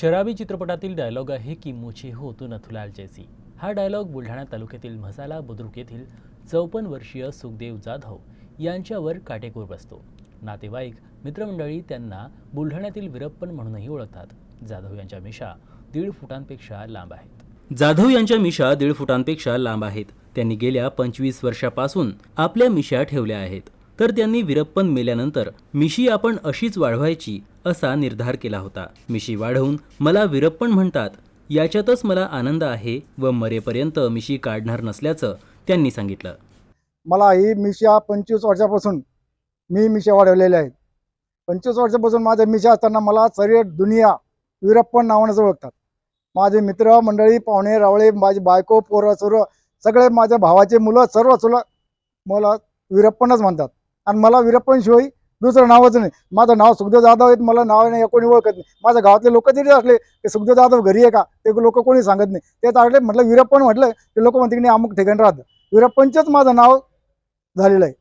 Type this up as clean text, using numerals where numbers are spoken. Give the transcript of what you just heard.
शराबी चित्रपटातील डायलॉग आहे की मुझे हो तू नथुलाल जैसी। हा डायलॉग बुलढाणा तालुक्यातील म्हसाला बुद्रुक येथील 54 वर्षीय सुखदेव जाधव यांच्यावर काटेकोर बसतो। नातेवाईक मित्रमंडळी त्यांना बुलढाण्यातील वीरप्पन म्हणूनही ओळखतात। जाधव यांच्या मिशा 1.5 फुटांपेक्षा लांब आहेत। जाधव यांच्या मिशा 1.5 फुटांपेक्षा लांब आहेत। त्यांनी गेल्या 25 वर्षापासून आपल्या मिशा ठेवल्या आहेत। तर त्यांनी वीरप्पन मेल्यानंतर मिशी आपण अशीच वाढवायची असा निर्धार केला होता। मिशी वाढवून मला वीरप्पन म्हणतात याच्यातच मला आनंद आहे व मरेपर्यंत मिशी काढणार नसल्याचं त्यांनी सांगितलं। मला ही मिशा 25 वर्षापासून मी मिशा वाढवलेल्या आहेत। 25 वर्षापासून माझ्या मिशा असताना मला सर्व दुनिया वीरप्पन नावाने ओळखतात। माझे मित्र मंडळी पाहुणे रावळे माझी बायको पोरं सोरं सगळे माझ्या भावाचे मुलं सर्व मला वीरप्पनच म्हणतात आणि मला वीरप्पन शिवाय दुसरं नावच नाही। माझं नाव सुखदेव जाधव आहे, मला नावाने कोणी ओळखत नाही। माझ्या गावातले लोक जरी असले की सुखदेव जाधव घरी आहे का ते लोक कोणी सांगत नाही। ते ताडले म्हटलं वीरप्पन म्हटलं की लोक म्हणते की नाही अमुक ठिकाणी राहतं। वीरप्पनचंच माझं नाव झालेलं आहे।